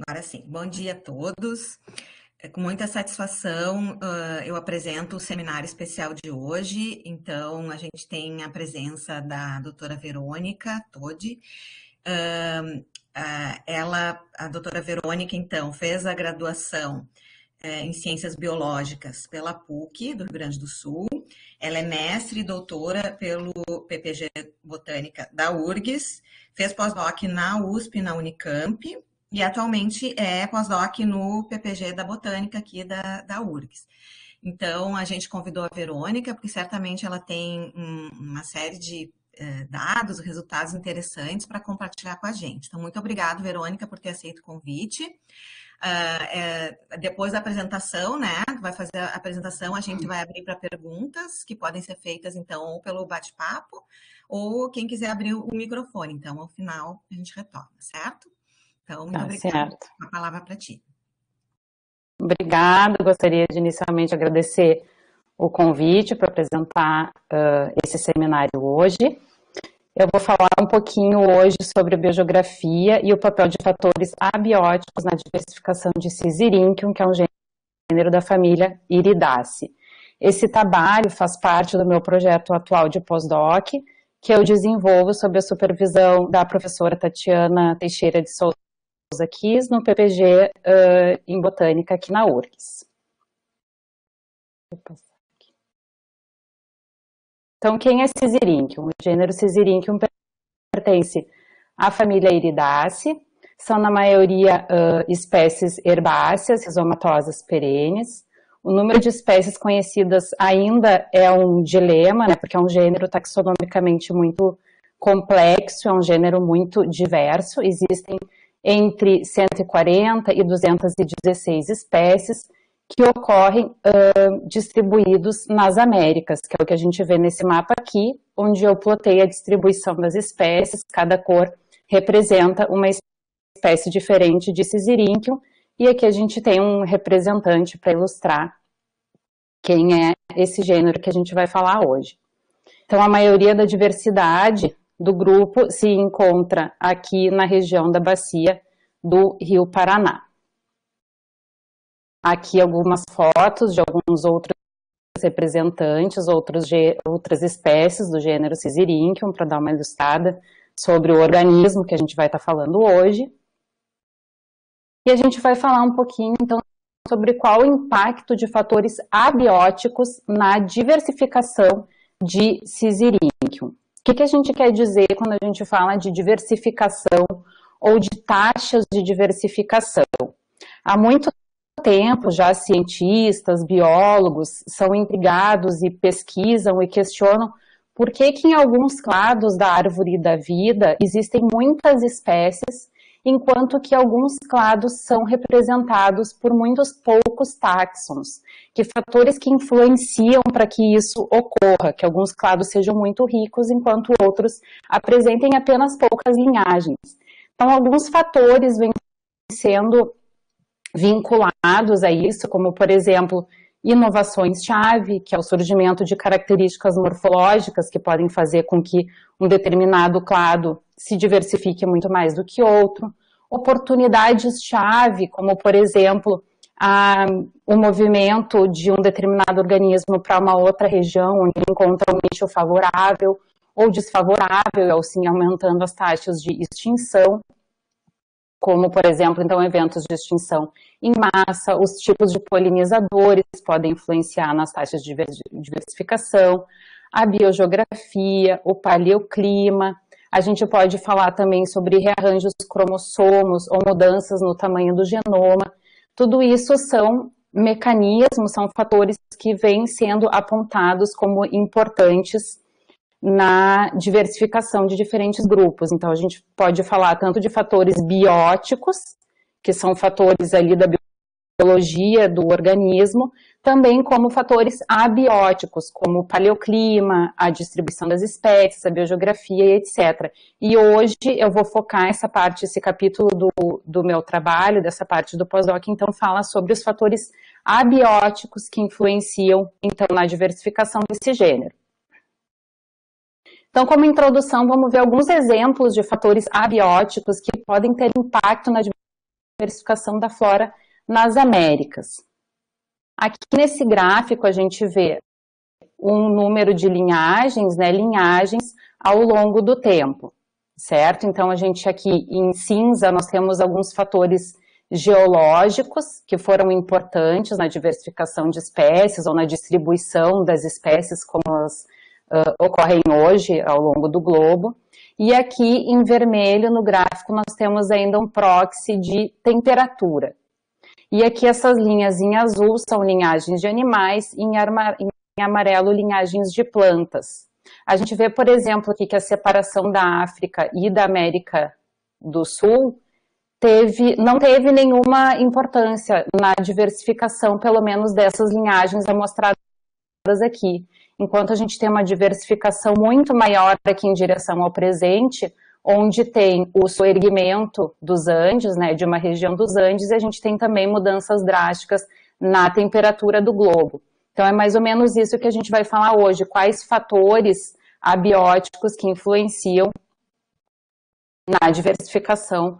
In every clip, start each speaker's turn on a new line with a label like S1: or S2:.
S1: Agora sim, bom dia a todos. É com muita satisfação, eu apresento o seminário especial de hoje. Então, a gente tem a presença da doutora Verônica Todi. A doutora Verônica, então, fez a graduação em Ciências Biológicas pela PUC do Rio Grande do Sul. Ela é mestre e doutora pelo PPG Botânica da URGS, fez pós-doc na USP, na Unicamp, e atualmente é pós-doc no PPG da Botânica aqui da URGS. Então, a gente convidou a Verônica, porque certamente ela tem uma série de dados, resultados interessantes para compartilhar com a gente. Então, muito obrigada, Verônica, por ter aceito o convite. Depois da apresentação, né? Vai fazer a apresentação, a gente vai abrir para perguntas que podem ser feitas, então, ou pelo bate-papo, ou quem quiser abrir o microfone. Então, ao final, a gente retorna, certo? Então, muito obrigada.
S2: Certo.
S1: A palavra para ti.
S2: Obrigada. Gostaria de inicialmente agradecer o convite para apresentar esse seminário hoje. Eu vou falar um pouquinho hoje sobre a biogeografia e o papel de fatores abióticos na diversificação de Syzyrinchium, que é um gênero da família Iridaceae. Esse trabalho faz parte do meu projeto atual de pós-doc, que eu desenvolvo sob a supervisão da professora Tatiana Teixeira de Souza Kiss, no PPG em Botânica aqui na URGS. Então, quem é Syzyrinchium? O gênero Syzyrinchium pertence à família Iridaceae, são na maioria espécies herbáceas, rizomatosas perenes. O número de espécies conhecidas ainda é um dilema, né, porque é um gênero taxonomicamente muito complexo, é um gênero muito diverso. Existem entre 140 e 216 espécies que ocorrem distribuídos nas Américas, que é o que a gente vê nesse mapa aqui, onde eu plotei a distribuição das espécies, cada cor representa uma espécie diferente de Syzyrinchium, e aqui a gente tem um representante para ilustrar quem é esse gênero que a gente vai falar hoje. Então, a maioria da diversidade do grupo se encontra aqui na região da bacia do Rio Paraná. Aqui algumas fotos de alguns outros representantes, outras espécies do gênero Syzyrinchium, para dar uma ilustrada sobre o organismo que a gente vai estar falando hoje. E a gente vai falar um pouquinho, então, sobre qual o impacto de fatores abióticos na diversificação de Syzyrinchium. O que a gente quer dizer quando a gente fala de diversificação ou de taxas de diversificação? Há muito tempo já cientistas, biólogos são intrigados e pesquisam e questionam por que em alguns clados da árvore da vida existem muitas espécies, enquanto que alguns clados são representados por muitos poucos táxons. Que fatores que influenciam para que isso ocorra, que alguns clados sejam muito ricos, enquanto outros apresentem apenas poucas linhagens. Então, alguns fatores vêm sendo vinculados a isso, como, por exemplo, inovações-chave, que é o surgimento de características morfológicas que podem fazer com que um determinado clado se diversifique muito mais do que outro. Oportunidades-chave, como, por exemplo, o movimento de um determinado organismo para uma outra região, onde encontra um nicho favorável ou desfavorável, assim aumentando as taxas de extinção, como, por exemplo, então, eventos de extinção em massa, os tipos de polinizadores podem influenciar nas taxas de diversificação, a biogeografia, o paleoclima. A gente pode falar também sobre rearranjos cromossomos ou mudanças no tamanho do genoma. Tudo isso são mecanismos, são fatores que vêm sendo apontados como importantes na diversificação de diferentes grupos. Então, a gente pode falar tanto de fatores bióticos, que são fatores ali da biologia do organismo, também como fatores abióticos, como o paleoclima, a distribuição das espécies, a biogeografia e etc. E hoje eu vou focar essa parte, esse capítulo do meu trabalho, dessa parte do pós-doc, então fala sobre os fatores abióticos que influenciam, então, na diversificação desse gênero. Então, como introdução, vamos ver alguns exemplos de fatores abióticos que podem ter impacto na diversificação da flora nas Américas. Aqui nesse gráfico a gente vê um número de linhagens, né, linhagens ao longo do tempo, certo? Então a gente aqui em cinza nós temos alguns fatores geológicos que foram importantes na diversificação de espécies ou na distribuição das espécies como elas ocorrem hoje ao longo do globo. E aqui em vermelho no gráfico nós temos ainda um proxy de temperatura. E aqui essas linhas em azul são linhagens de animais, e em amarelo linhagens de plantas. A gente vê, por exemplo, aqui que a separação da África e da América do Sul não teve nenhuma importância na diversificação, pelo menos dessas linhagens amostradas aqui. Enquanto a gente tem uma diversificação muito maior aqui em direção ao presente, onde tem o soerguimento dos Andes, né, de uma região dos Andes, e a gente tem também mudanças drásticas na temperatura do globo. Então é mais ou menos isso que a gente vai falar hoje, quais fatores abióticos que influenciam na diversificação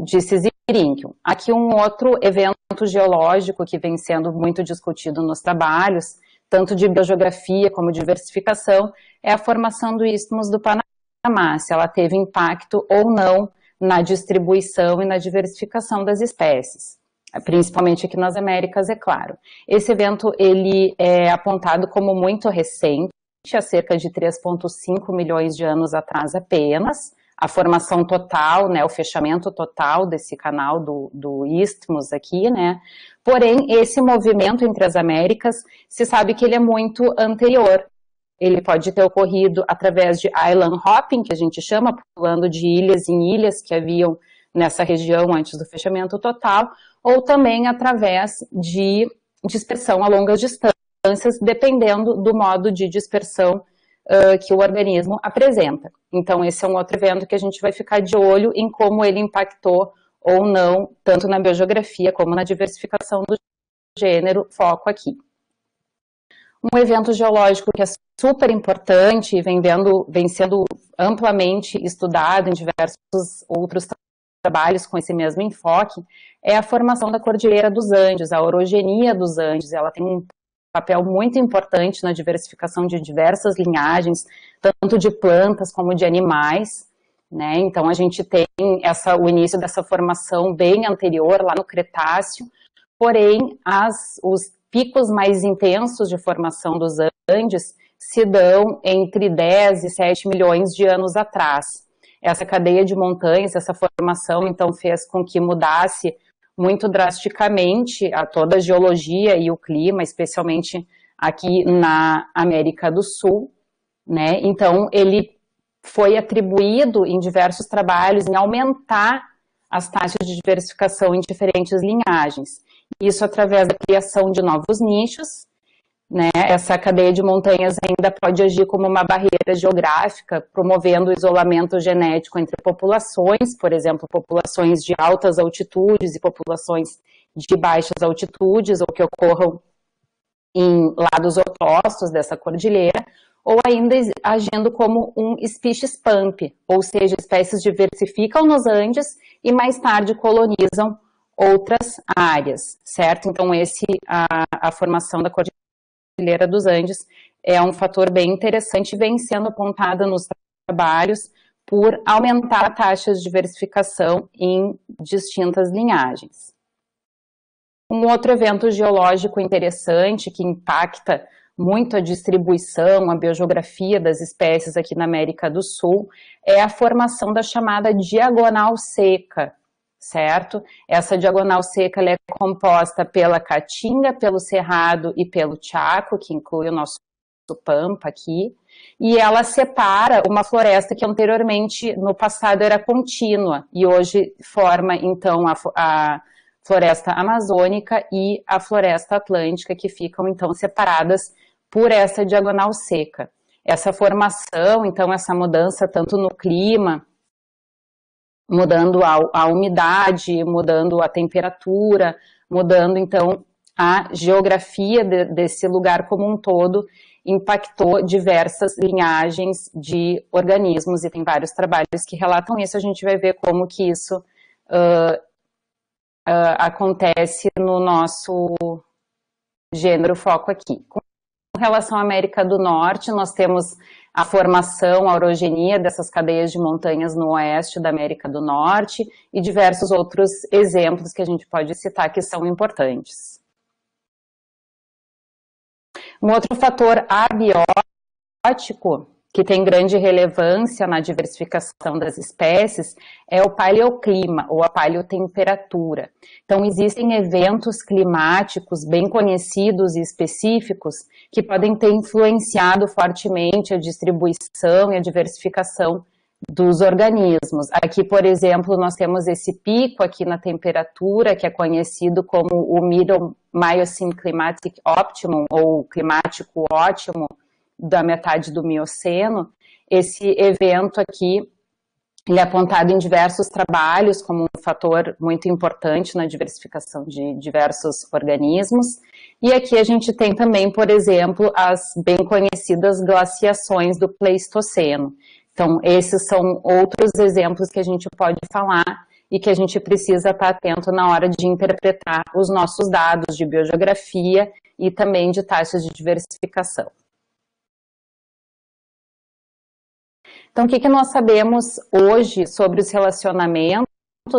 S2: de Sisyrinchium. Aqui um outro evento geológico que vem sendo muito discutido nos trabalhos, tanto de biogeografia como diversificação, é a formação do Istmos do Panamá, se ela teve impacto ou não na distribuição e na diversificação das espécies, principalmente aqui nas Américas, é claro. Esse evento ele é apontado como muito recente, há cerca de 3,5 milhões de anos atrás apenas, a formação total, né, o fechamento total desse canal do Isthmus aqui, né, porém esse movimento entre as Américas, se sabe que ele é muito anterior, ele pode ter ocorrido através de island hopping, que a gente chama, pulando de ilhas em ilhas que haviam nessa região antes do fechamento total, ou também através de dispersão a longas distâncias, dependendo do modo de dispersão que o organismo apresenta. Então esse é um outro evento que a gente vai ficar de olho em como ele impactou ou não, tanto na biogeografia como na diversificação do gênero, foco aqui. Um evento geológico que é super importante e vem sendo amplamente estudado em diversos outros trabalhos com esse mesmo enfoque, é a formação da Cordilheira dos Andes, a orogenia dos Andes. Ela tem um papel muito importante na diversificação de diversas linhagens, tanto de plantas como de animais, né? Então a gente tem o início dessa formação bem anterior, lá no Cretáceo, porém os picos mais intensos de formação dos Andes se dão entre 10 e 7 milhões de anos atrás. Essa cadeia de montanhas, essa formação, então, fez com que mudasse muito drasticamente a toda a geologia e o clima, especialmente aqui na América do Sul, né? Então, ele foi atribuído em diversos trabalhos em aumentar as taxas de diversificação em diferentes linhagens. Isso através da criação de novos nichos, né? Essa cadeia de montanhas ainda pode agir como uma barreira geográfica, promovendo o isolamento genético entre populações, por exemplo, populações de altas altitudes e populações de baixas altitudes, ou que ocorram em lados opostos dessa cordilheira, ou ainda agindo como um species pump, ou seja, espécies diversificam nos Andes e mais tarde colonizam outras áreas, certo? Então a formação da Cordilheira dos Andes é um fator bem interessante e vem sendo apontada nos trabalhos por aumentar taxas de diversificação em distintas linhagens. Um outro evento geológico interessante que impacta muito a distribuição, a biogeografia das espécies aqui na América do Sul é a formação da chamada diagonal seca, certo? Essa diagonal seca ela é composta pela Caatinga, pelo Cerrado e pelo Chaco, que inclui o nosso Pampa aqui, e ela separa uma floresta que anteriormente, no passado, era contínua, e hoje forma, então, a floresta amazônica e a floresta atlântica, que ficam, então, separadas por essa diagonal seca. Essa formação, então, essa mudança tanto no clima, mudando a umidade, mudando a temperatura, mudando, então, a geografia desse lugar como um todo, impactou diversas linhagens de organismos, e tem vários trabalhos que relatam isso. A gente vai ver como que isso acontece no nosso gênero foco aqui. Com relação à América do Norte, nós temos a formação, a orogenia dessas cadeias de montanhas no oeste da América do Norte e diversos outros exemplos que a gente pode citar que são importantes. Um outro fator abiótico que tem grande relevância na diversificação das espécies é o paleoclima, ou a paleotemperatura. Então, existem eventos climáticos bem conhecidos e específicos que podem ter influenciado fortemente a distribuição e a diversificação dos organismos. Aqui, por exemplo, nós temos esse pico aqui na temperatura, que é conhecido como o Middle Miocene Climatic Optimum, ou climático ótimo, da metade do Mioceno. Esse evento aqui, ele é apontado em diversos trabalhos como um fator muito importante na diversificação de diversos organismos. E aqui a gente tem também, por exemplo, as bem conhecidas glaciações do Pleistoceno. Então, esses são outros exemplos que a gente pode falar e que a gente precisa estar atento na hora de interpretar os nossos dados de biogeografia e também de taxas de diversificação. Então, o que nós sabemos hoje sobre os relacionamentos,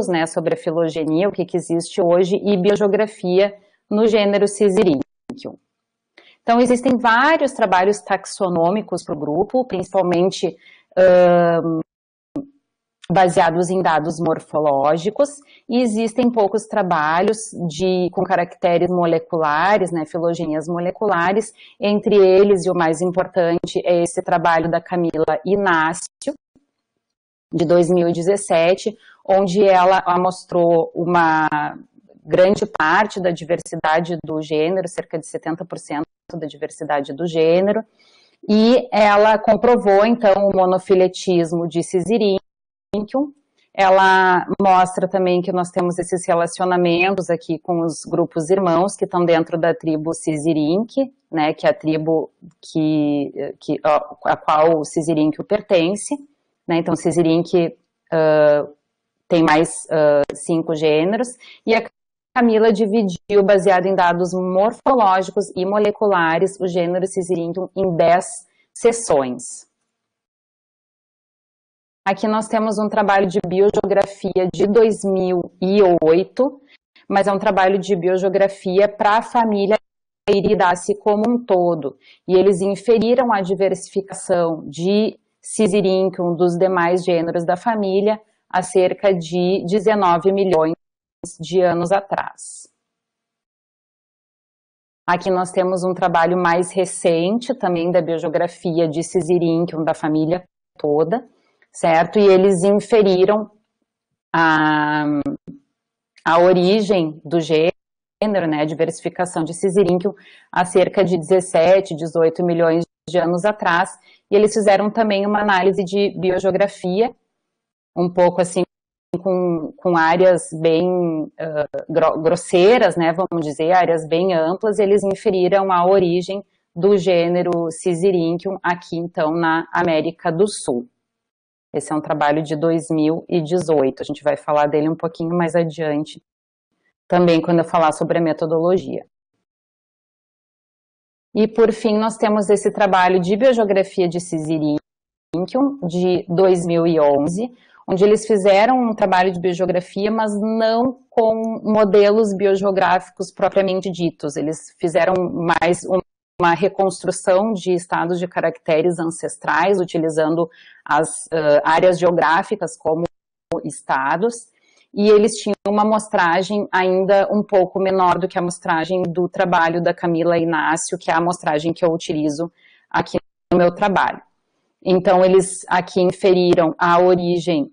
S2: né, sobre a filogenia, o que existe hoje, e biogeografia no gênero Syzyrinchium? Então, existem vários trabalhos taxonômicos para o grupo, principalmente baseados em dados morfológicos, e existem poucos trabalhos com caracteres moleculares, né, filogenias moleculares, entre eles, e o mais importante, é esse trabalho da Camila Inácio, de 2017, onde ela mostrou uma grande parte da diversidade do gênero, cerca de 70% da diversidade do gênero, e ela comprovou, então, o monofiletismo de Syzyrinchium. Ela mostra também que nós temos esses relacionamentos aqui com os grupos irmãos que estão dentro da tribo Syzyrinque, né, que é a tribo a qual o Syzyrinchium pertence, né, então Syzyrinque tem mais 5 gêneros, e a Camila dividiu, baseado em dados morfológicos e moleculares, o gênero Syzyrinchium em 10 seções. Aqui nós temos um trabalho de biogeografia de 2008, mas é um trabalho de biogeografia para a família Iridaceae como um todo. E eles inferiram a diversificação de Syzyrinchium dos demais gêneros da família há cerca de 19 milhões de anos atrás. Aqui nós temos um trabalho mais recente também da biogeografia de Syzyrinchium da família toda, certo? E eles inferiram a origem do gênero, né, a diversificação de Syzyrinchium há cerca de 17, 18 milhões de anos atrás, e eles fizeram também uma análise de biogeografia, um pouco assim, com áreas bem grosseiras, né, vamos dizer, áreas bem amplas, e eles inferiram a origem do gênero Syzyrinchium aqui, então, na América do Sul. Esse é um trabalho de 2018, a gente vai falar dele um pouquinho mais adiante, também quando eu falar sobre a metodologia. E por fim, nós temos esse trabalho de biogeografia de Syzyrinchium de 2011, onde eles fizeram um trabalho de biogeografia, mas não com modelos biogeográficos propriamente ditos, eles fizeram mais uma reconstrução de estados de caracteres ancestrais, utilizando as áreas geográficas como estados, e eles tinham uma amostragem ainda um pouco menor do que a amostragem do trabalho da Camila Inácio, que é a amostragem que eu utilizo aqui no meu trabalho. Então, eles aqui inferiram a origem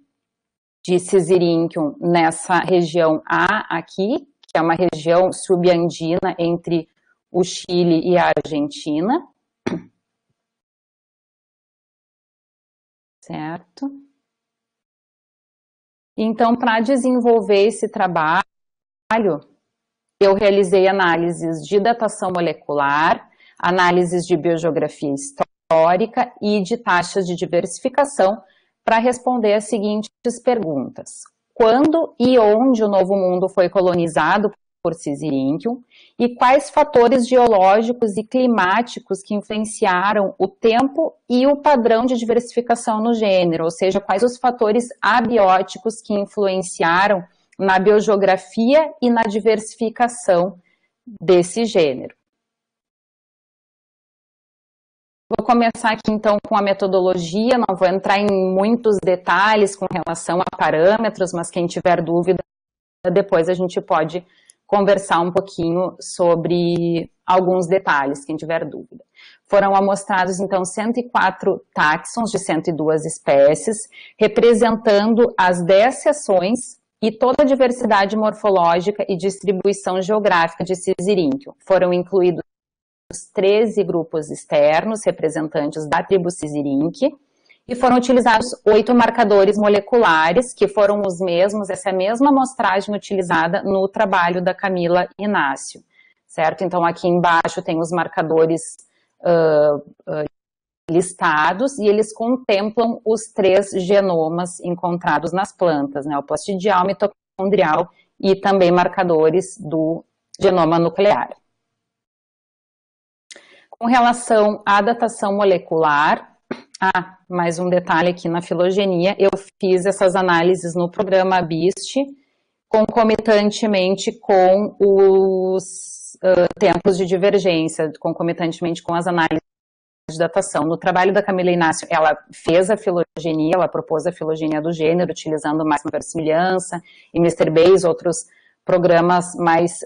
S2: de Syzyrinchium nessa região A aqui, que é uma região subandina entre o Chile e a Argentina, certo? Então, para desenvolver esse trabalho, eu realizei análises de datação molecular, análises de biogeografia histórica e de taxas de diversificação para responder as seguintes perguntas. quando e onde o Novo Mundo foi colonizado por Syzyrinchium e quais fatores geológicos e climáticos que influenciaram o tempo e o padrão de diversificação no gênero, ou seja, quais os fatores abióticos que influenciaram na biogeografia e na diversificação desse gênero. Vou começar aqui então com a metodologia, não vou entrar em muitos detalhes com relação a parâmetros, mas quem tiver dúvida, depois a gente pode conversar um pouquinho sobre alguns detalhes, quem tiver dúvida. Foram amostrados então 104 táxons de 102 espécies, representando as 10 seções e toda a diversidade morfológica e distribuição geográfica de Syzyrinchium. Foram incluídos 13 grupos externos, representantes da tribo Syzyrinque, e foram utilizados 8 marcadores moleculares, que foram os mesmos, essa é a mesma amostragem utilizada no trabalho da Camila Inácio, certo? Então, aqui embaixo tem os marcadores listados, e eles contemplam os 3 genomas encontrados nas plantas, né? O plastidial, mitocondrial e também marcadores do genoma nuclear. Com relação à datação molecular, mais um detalhe aqui na filogenia, eu fiz essas análises no programa BIST, concomitantemente com os tempos de divergência, concomitantemente com as análises de datação. No trabalho da Camila Inácio, ela fez a filogenia, ela propôs a filogenia do gênero, utilizando máxima verossimilhança, e Mr. Bayes, outros programas mais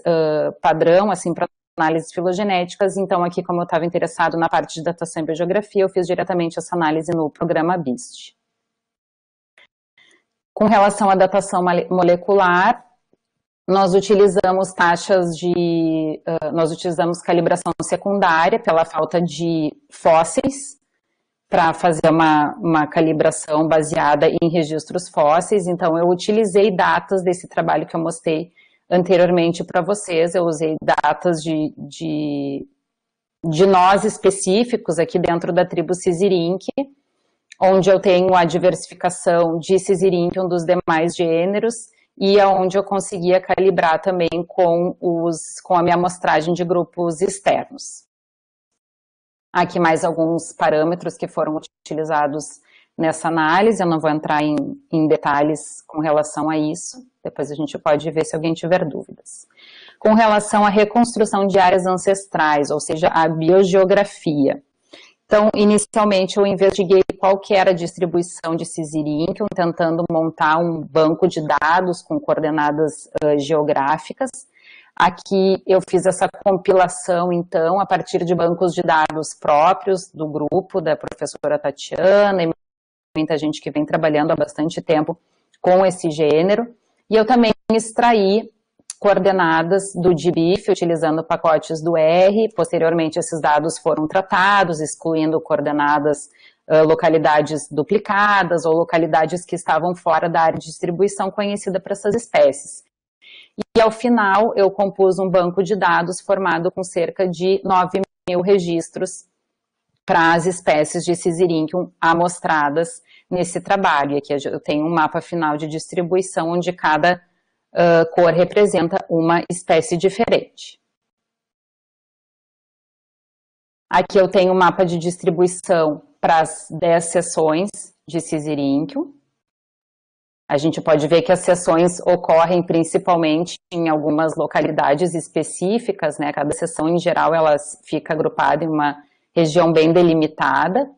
S2: padrão, assim, para análises filogenéticas. Então, aqui, como eu estava interessado na parte de datação e biogeografia, eu fiz diretamente essa análise no programa BIST. Com relação à datação molecular, nós utilizamos nós utilizamos calibração secundária pela falta de fósseis, para fazer uma calibração baseada em registros fósseis. Então, eu utilizei datas desse trabalho que eu mostrei anteriormente para vocês. Eu usei datas de nós específicos aqui dentro da tribo Syzyrinque, onde eu tenho a diversificação de Syzyrinchium dos demais gêneros, e onde eu conseguia calibrar também com a minha amostragem de grupos externos. Aqui mais alguns parâmetros que foram utilizados nessa análise, eu não vou entrar em detalhes com relação a isso, depois a gente pode ver se alguém tiver dúvidas. Com relação à reconstrução de áreas ancestrais, ou seja, a biogeografia. Então, inicialmente eu investiguei qual que era a distribuição de Syzyrinchium, tentando montar um banco de dados com coordenadas geográficas. Aqui eu fiz essa compilação, então, a partir de bancos de dados próprios do grupo da professora Tatiana, e muita gente que vem trabalhando há bastante tempo com esse gênero. E eu também extraí coordenadas do GBIF, utilizando pacotes do R. Posteriormente, esses dados foram tratados, excluindo coordenadas, localidades duplicadas ou localidades que estavam fora da área de distribuição conhecida para essas espécies. E, ao final, eu compus um banco de dados formado com cerca de 9.000 registros para as espécies de Syzyrinchium amostradas nesse trabalho. E aqui eu tenho um mapa final de distribuição, onde cada cor representa uma espécie diferente. Aqui eu tenho um mapa de distribuição para as 10 seções de Syzyrinchium. A gente pode ver que as seções ocorrem principalmente em algumas localidades específicas, né? Cada seção, em geral, ela fica agrupada em uma região bem delimitada.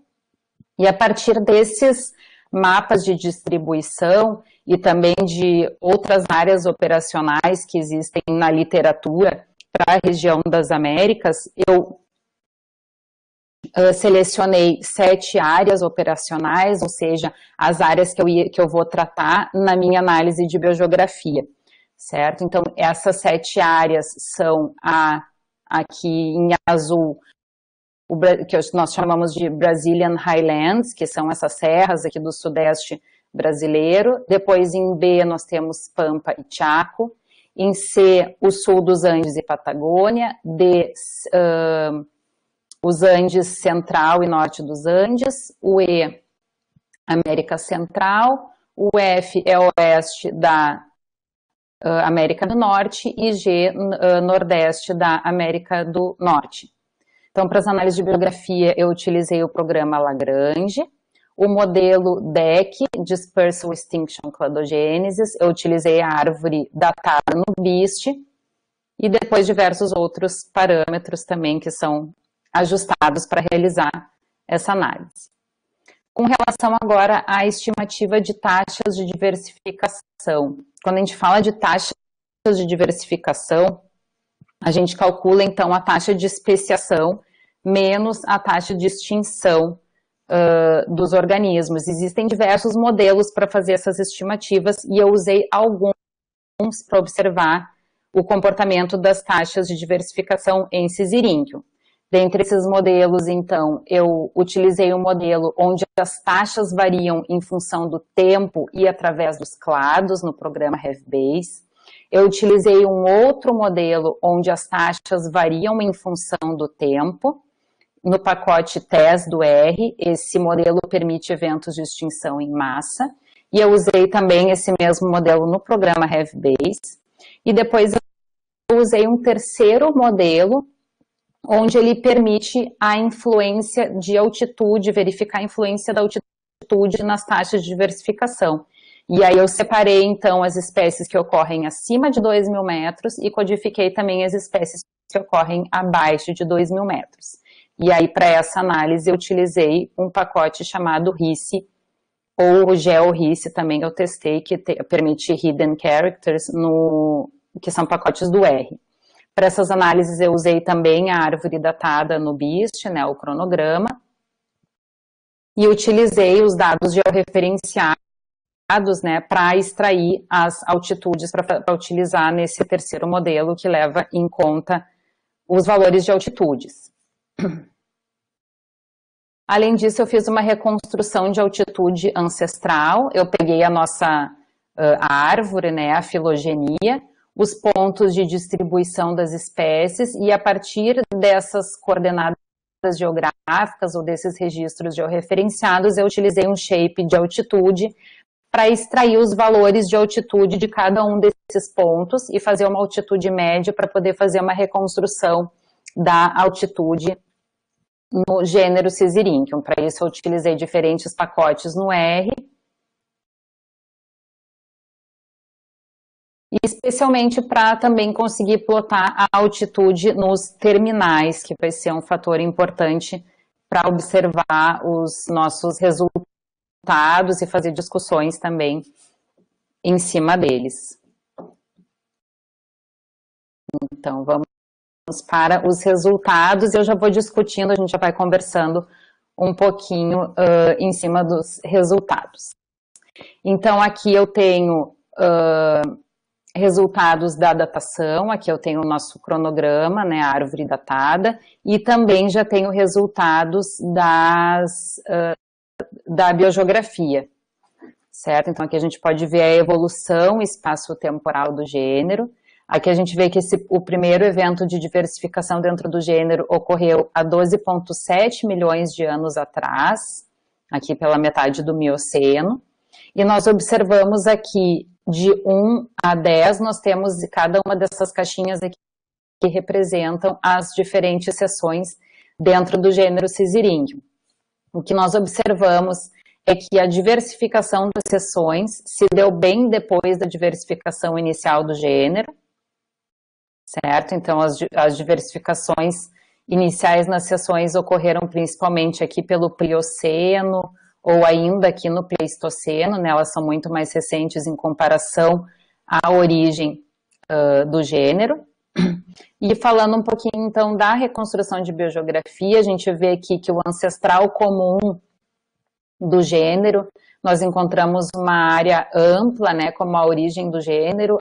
S2: E a partir desses mapas de distribuição e também de outras áreas operacionais que existem na literatura para a região das Américas, eu selecionei 7 áreas operacionais, ou seja, as áreas que eu vou tratar na minha análise de biogeografia, certo? Então, essas 7 áreas são aqui em azul, que nós chamamos de Brazilian Highlands, que são essas serras aqui do sudeste brasileiro. Depois, em B, nós temos Pampa e Chaco. Em C, o sul dos Andes e Patagônia. D, os Andes central e norte dos Andes. O E, América Central. o F é oeste da América do Norte e G, nordeste da América do Norte. Então, para as análises de biografia, eu utilizei o programa Lagrange, o modelo DEC, Dispersal Extinction Cladogenesis, eu utilizei a árvore datada no BIST, e depois diversos outros parâmetros também que são ajustados para realizar essa análise. Com relação agora à estimativa de taxas de diversificação. Quando a gente fala de taxas de diversificação, a gente calcula então a taxa de especiação menos a taxa de extinção dos organismos. Existem diversos modelos para fazer essas estimativas e eu usei alguns para observar o comportamento das taxas de diversificação em Syzyringium. Dentre esses modelos, então, eu utilizei um modelo onde as taxas variam em função do tempo e através dos clados no programa RevBase. Eu utilizei um outro modelo onde as taxas variam em função do tempo. No pacote TES do R, esse modelo permite eventos de extinção em massa. E eu usei também esse mesmo modelo no programa RevBase. E depois eu usei um terceiro modelo, onde ele permite a influência de altitude, verificar a influência da altitude nas taxas de diversificação. E aí eu separei, então, as espécies que ocorrem acima de 2.000 metros e codifiquei também as espécies que ocorrem abaixo de 2.000 metros. E aí, para essa análise, eu utilizei um pacote chamado RICE, ou o GeoRICE também eu testei, que permite Hidden Characters, que são pacotes do R. Para essas análises eu usei também a árvore datada no BIST, né, o cronograma, e utilizei os dados georreferenciados, né, para extrair as altitudes para utilizar nesse terceiro modelo que leva em conta os valores de altitudes. Além disso, eu fiz uma reconstrução de altitude ancestral, eu peguei a nossa árvore, né, a filogenia, os pontos de distribuição das espécies e a partir dessas coordenadas geográficas ou desses registros georreferenciados, eu utilizei um shape de altitude para extrair os valores de altitude de cada um desses pontos e fazer uma altitude média para poder fazer uma reconstrução da altitude no gênero Syzyringium. Para isso eu utilizei diferentes pacotes no R, especialmente para também conseguir plotar a altitude nos terminais, que vai ser um fator importante para observar os nossos resultados e fazer discussões também em cima deles. Então, vamos para os resultados, eu já vou discutindo, a gente já vai conversando um pouquinho em cima dos resultados. Então, aqui eu tenho resultados da datação, aqui eu tenho o nosso cronograma, né, a árvore datada, e também já tenho resultados da biogeografia, certo? Então aqui a gente pode ver a evolução espaço-temporal do gênero. Aqui a gente vê que o primeiro evento de diversificação dentro do gênero ocorreu há 12,7 milhões de anos atrás, aqui pela metade do Mioceno, e nós observamos aqui de 1 a 10, nós temos cada uma dessas caixinhas aqui que representam as diferentes seções dentro do gênero Syzyringium. O que nós observamos é que a diversificação das seções se deu bem depois da diversificação inicial do gênero, certo? Então, as diversificações iniciais nas seções ocorreram principalmente aqui pelo Plioceno, ou ainda aqui no Pleistoceno, né? Elas são muito mais recentes em comparação à origem do gênero. E falando um pouquinho, então, da reconstrução de biogeografia, a gente vê aqui que o ancestral comum do gênero, nós encontramos uma área ampla, né, como a origem do gênero,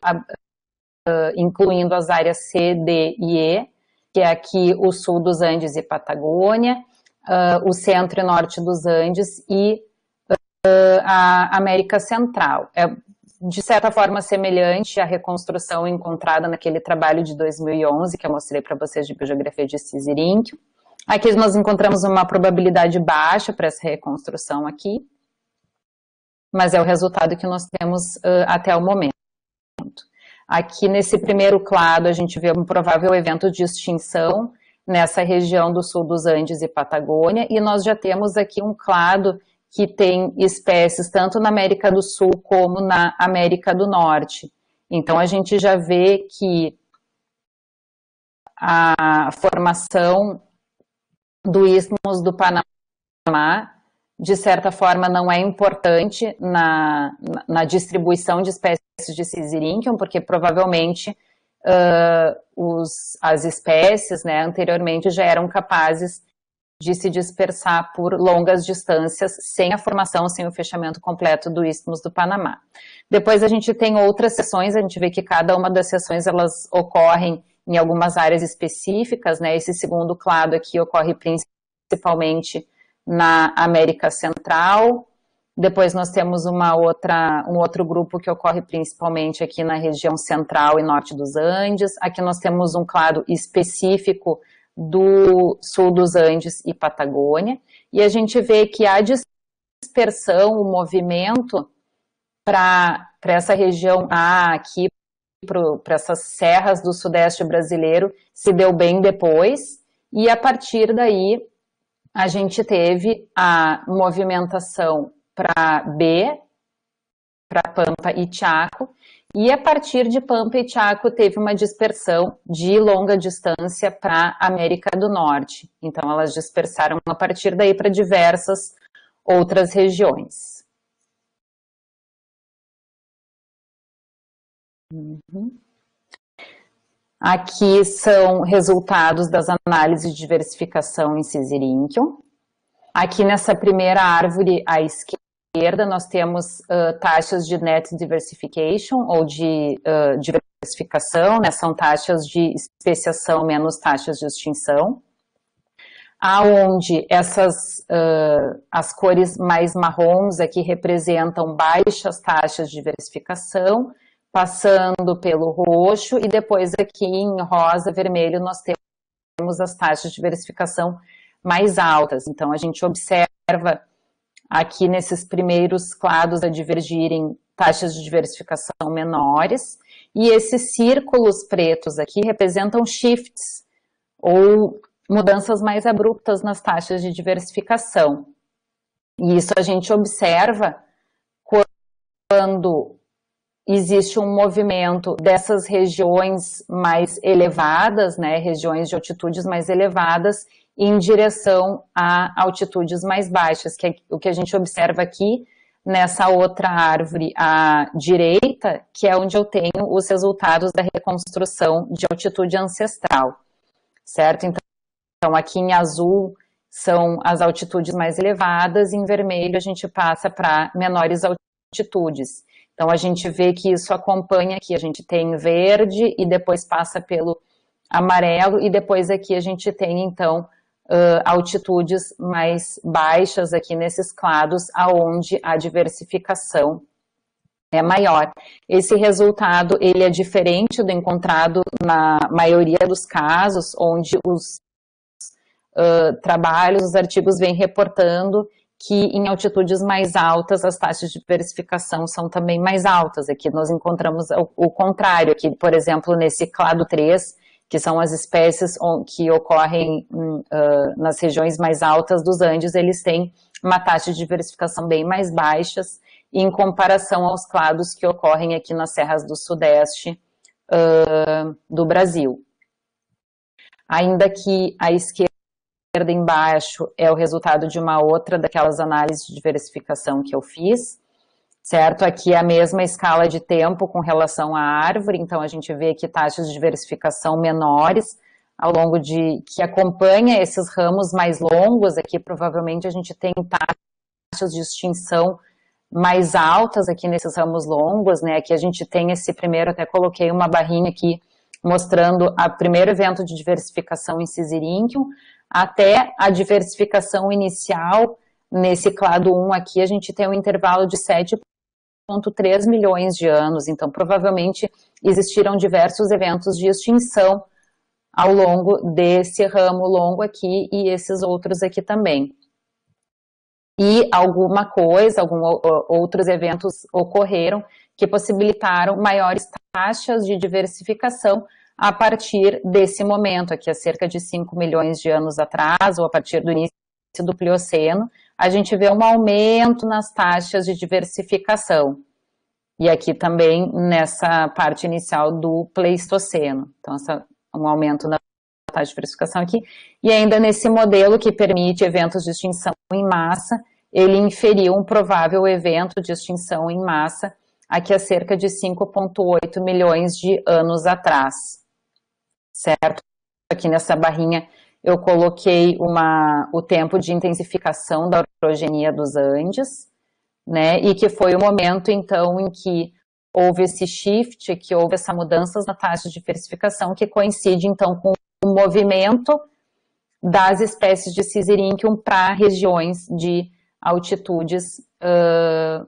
S2: incluindo as áreas C, D e E, que é aqui o sul dos Andes e Patagônia, o centro e norte dos Andes e a América Central. É, de certa forma, semelhante à reconstrução encontrada naquele trabalho de 2011, que eu mostrei para vocês de biogeografia de Syzyringium. Aqui nós encontramos uma probabilidade baixa para essa reconstrução aqui. mas é o resultado que nós temos até o momento. Aqui nesse primeiro clado a gente vê um provável evento de extinção nessa região do sul dos Andes e Patagônia, e nós já temos aqui um clado que tem espécies tanto na América do Sul como na América do Norte. Então a gente já vê que a formação do Istmo do Panamá, de certa forma, não é importante na distribuição de espécies de Syzyrinchium, porque provavelmente as espécies, né, anteriormente já eram capazes de se dispersar por longas distâncias sem a formação, sem o fechamento completo do Istmo do Panamá. Depois a gente tem outras seções, a gente vê que cada uma das seções elas ocorrem em algumas áreas específicas, né? Esse segundo clado aqui ocorre principalmente na América Central. Depois nós temos um outro grupo que ocorre principalmente aqui na região central e norte dos Andes. Aqui nós temos um clado específico do sul dos Andes e Patagônia. E a gente vê que a dispersão, o movimento para essa região aqui, para essas serras do sudeste brasileiro, se deu bem depois. E a partir daí a gente teve a movimentação para B, para Pampa e Chaco, e a partir de Pampa e Chaco teve uma dispersão de longa distância para a América do Norte. Então elas dispersaram a partir daí para diversas outras regiões. Aqui são resultados das análises de diversificação em Syzyrinchium. Aqui nessa primeira árvore à esquerda nós temos taxas de net diversification ou de diversificação, né? São taxas de especiação menos taxas de extinção, aonde as cores mais marrons aqui representam baixas taxas de diversificação, passando pelo roxo, e depois aqui em rosa, vermelho, nós temos as taxas de diversificação mais altas. Então, a gente observa aqui nesses primeiros clados a divergirem taxas de diversificação menores, e esses círculos pretos aqui representam shifts, ou mudanças mais abruptas nas taxas de diversificação. E isso a gente observa quando existe um movimento dessas regiões mais elevadas, né, regiões de altitudes mais elevadas, em direção a altitudes mais baixas, que é o que a gente observa aqui nessa outra árvore à direita, que é onde eu tenho os resultados da reconstrução de altitude ancestral, certo? Então aqui em azul são as altitudes mais elevadas, e em vermelho a gente passa para menores altitudes. Então, a gente vê que isso acompanha aqui, a gente tem verde e depois passa pelo amarelo, e depois aqui a gente tem, então, altitudes mais baixas aqui nesses clados, aonde a diversificação é maior. Esse resultado, ele é diferente do encontrado na maioria dos casos, onde os trabalhos, os artigos vêm reportando que em altitudes mais altas as taxas de diversificação são também mais altas. Aqui nós encontramos o contrário, aqui, por exemplo, nesse clado 3, que são as espécies que ocorrem nas regiões mais altas dos Andes, eles têm uma taxa de diversificação bem mais baixas, em comparação aos clados que ocorrem aqui nas serras do sudeste do Brasil. Ainda que a esquerda embaixo é o resultado de uma outra daquelas análises de diversificação que eu fiz, certo? Aqui é a mesma escala de tempo com relação à árvore, então a gente vê aqui taxas de diversificação menores ao longo que acompanha esses ramos mais longos. Aqui provavelmente a gente tem taxas de extinção mais altas aqui nesses ramos longos, né? Aqui a gente tem esse primeiro, até coloquei uma barrinha aqui mostrando o primeiro evento de diversificação em Syzyrinchium, até a diversificação inicial, nesse clado 1 aqui, a gente tem um intervalo de 7,3 milhões de anos, então provavelmente existiram diversos eventos de extinção ao longo desse ramo longo aqui e esses outros aqui também. e alguma coisa, outros eventos ocorreram que possibilitaram maiores taxas de diversificação a partir desse momento, aqui há cerca de 5 milhões de anos atrás, ou a partir do início do Plioceno, a gente vê um aumento nas taxas de diversificação. E aqui também nessa parte inicial do Pleistoceno. Então, um aumento na taxa de diversificação aqui. E ainda nesse modelo que permite eventos de extinção em massa, ele inferiu um provável evento de extinção em massa aqui há cerca de 5,8 milhões de anos atrás. Certo? Aqui nessa barrinha eu coloquei o tempo de intensificação da orogenia dos Andes, né, e que foi o momento, então, em que houve esse shift, que houve essa mudança na taxa de diversificação, que coincide, então, com o movimento das espécies de Syzyrinchium para regiões de altitudes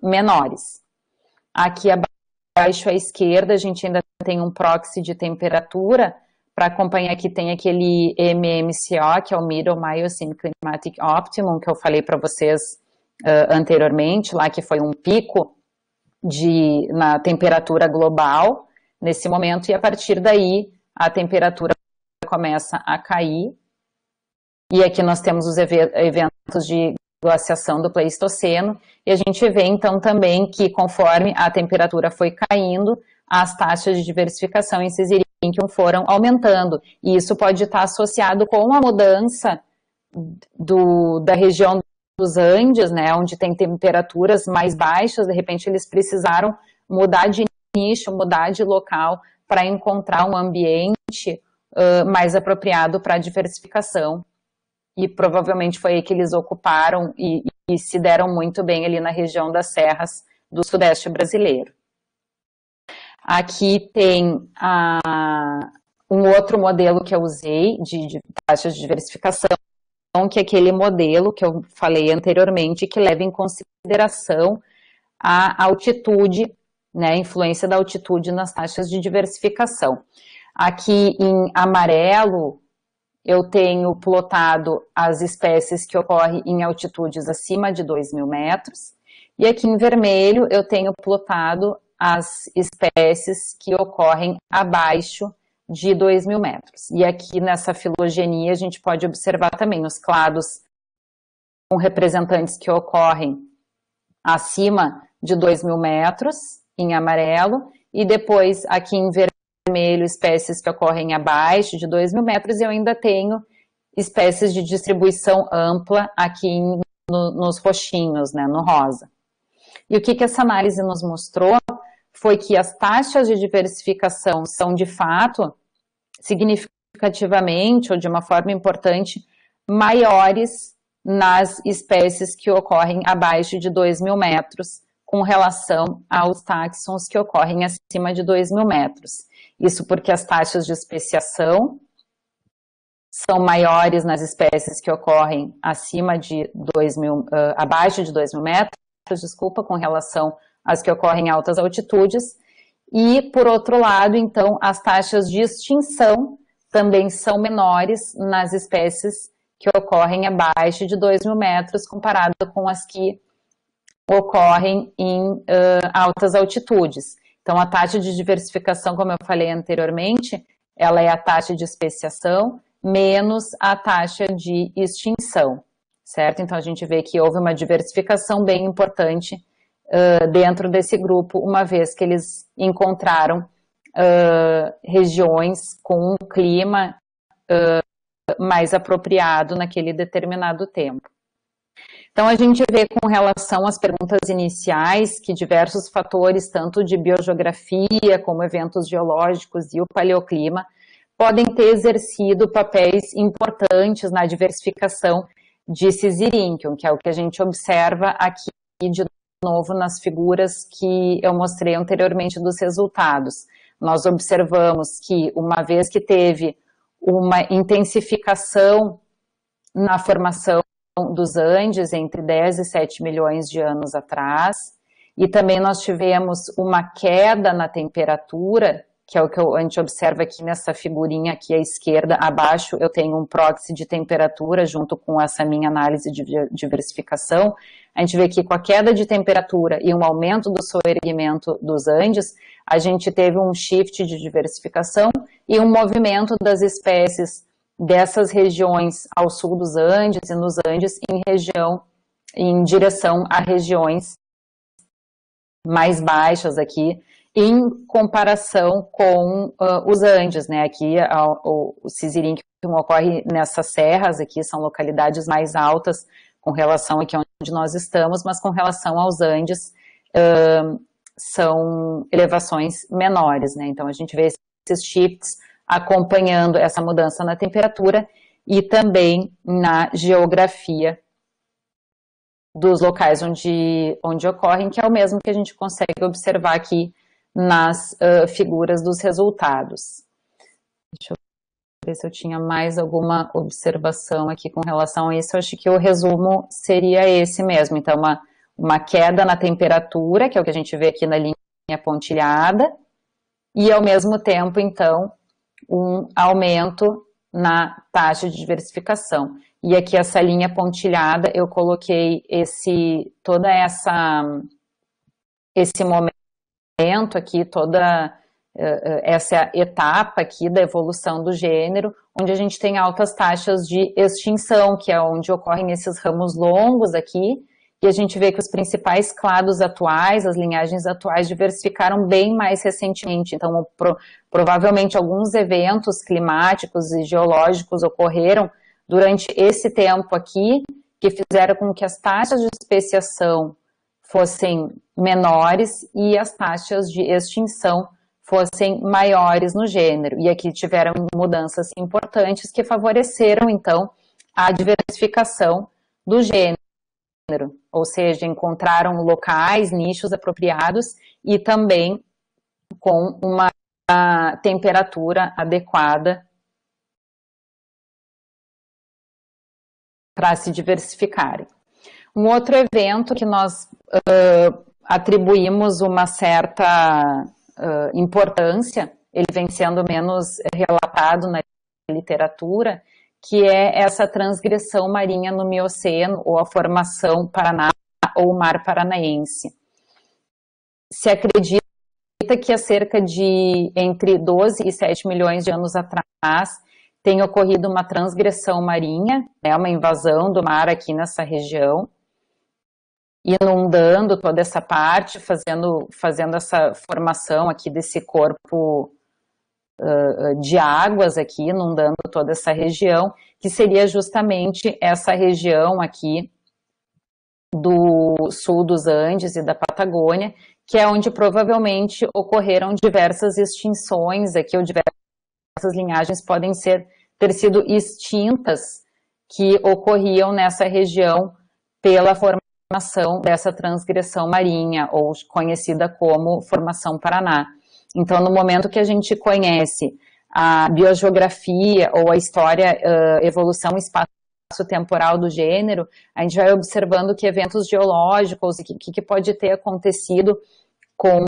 S2: menores. Aqui abaixo à esquerda, a gente ainda tem um proxy de temperatura. Para acompanhar aqui tem aquele MMCO, que é o Middle Miocene Climatic Optimum, que eu falei para vocês anteriormente, lá que foi um pico na temperatura global nesse momento, e a partir daí a temperatura começa a cair. E aqui nós temos os eventos de glaciação do Pleistoceno, e a gente vê então também que conforme a temperatura foi caindo, as taxas de diversificação em Syzyrinchium foram aumentando, e isso pode estar associado com a mudança da região dos Andes, né, onde tem temperaturas mais baixas. De repente eles precisaram mudar de nicho, mudar de local para encontrar um ambiente mais apropriado para a diversificação, e provavelmente foi aí que eles ocuparam e se deram muito bem ali na região das serras do sudeste brasileiro. Aqui tem um outro modelo que eu usei de taxas de diversificação, que é aquele modelo que eu falei anteriormente, que leva em consideração a altitude, né, a influência da altitude nas taxas de diversificação. Aqui em amarelo, eu tenho plotado as espécies que ocorrem em altitudes acima de 2.000 metros, e aqui em vermelho eu tenho plotado as espécies que ocorrem abaixo de 2.000 metros. E aqui nessa filogenia a gente pode observar também os clados com representantes que ocorrem acima de 2.000 metros, em amarelo, e depois aqui em vermelho espécies que ocorrem abaixo de 2.000 metros, e eu ainda tenho espécies de distribuição ampla aqui nos roxinhos, né, no rosa. E o que essa análise nos mostrou foi que as taxas de diversificação são, de fato, significativamente ou de uma forma importante, maiores nas espécies que ocorrem abaixo de 2.000 metros, com relação aos táxons que ocorrem acima de 2.000 metros. Isso porque as taxas de especiação são maiores nas espécies que ocorrem abaixo de 2.000 metros, desculpa, com relação as que ocorrem em altas altitudes, e, por outro lado, então, as taxas de extinção também são menores nas espécies que ocorrem abaixo de 2.000 metros, comparado com as que ocorrem em altas altitudes. Então, a taxa de diversificação, como eu falei anteriormente, ela é a taxa de especiação menos a taxa de extinção, certo? Então, a gente vê que houve uma diversificação bem importante dentro desse grupo, uma vez que eles encontraram regiões com um clima mais apropriado naquele determinado tempo. Então, a gente vê com relação às perguntas iniciais que diversos fatores, tanto de biogeografia como eventos geológicos e o paleoclima, podem ter exercido papéis importantes na diversificação de Syzyrinchium, que é o que a gente observa aqui de novo nas figuras que eu mostrei anteriormente dos resultados. Nós observamos que, uma vez que teve uma intensificação na formação dos Andes entre 10 e 7 milhões de anos atrás, e também nós tivemos uma queda na temperatura que é o que a gente observa aqui nessa figurinha aqui à esquerda, abaixo eu tenho um proxy de temperatura junto com essa minha análise de diversificação. A gente vê que com a queda de temperatura e um aumento do soerguimento dos Andes, a gente teve um shift de diversificação e um movimento das espécies dessas regiões ao sul dos Andes e nos Andes em direção a regiões mais baixas aqui, em comparação com os Andes, né? Aqui o Syzyrinchium ocorre nessas serras aqui, são localidades mais altas com relação aqui onde nós estamos, mas com relação aos Andes são elevações menores, né? Então a gente vê esses shifts acompanhando essa mudança na temperatura e também na geografia dos locais onde ocorrem, que é o mesmo que a gente consegue observar aqui nas figuras dos resultados. Deixa eu ver se eu tinha mais alguma observação aqui com relação a isso. Eu acho que o resumo seria esse mesmo. Então, uma queda na temperatura, que é o que a gente vê aqui na linha pontilhada, e ao mesmo tempo, então, um aumento na taxa de diversificação. E aqui essa linha pontilhada, eu coloquei esse momento aqui, toda essa etapa aqui da evolução do gênero, onde a gente tem altas taxas de extinção, que é onde ocorrem esses ramos longos aqui, e a gente vê que os principais clados atuais, as linhagens atuais, diversificaram bem mais recentemente. Então, provavelmente alguns eventos climáticos e geológicos ocorreram durante esse tempo aqui, que fizeram com que as taxas de especiação fossem menores e as taxas de extinção fossem maiores no gênero. E aqui tiveram mudanças importantes que favoreceram, então, a diversificação do gênero. Ou seja, encontraram locais, nichos apropriados e também com uma temperatura adequada para se diversificarem. Um outro evento que nós atribuímos uma certa importância, ele vem sendo menos relatado na literatura, que é essa transgressão marinha no Mioceno, ou a formação Paraná ou Mar Paranaense. Se acredita que há cerca de entre 12 e 7 milhões de anos atrás tem ocorrido uma transgressão marinha, né, uma invasão do mar aqui nessa região, inundando toda essa parte, fazendo essa formação aqui desse corpo de águas aqui, inundando toda essa região, que seria justamente essa região aqui do sul dos Andes e da Patagônia, que é onde provavelmente ocorreram diversas extinções aqui, ou diversas linhagens podem ter sido extintas, que ocorriam nessa região pela formação dessa transgressão marinha, ou conhecida como Formação Paraná. Então, no momento que a gente conhece a biogeografia ou a história, evolução espaço-temporal do gênero, a gente vai observando que eventos geológicos, o que pode ter acontecido com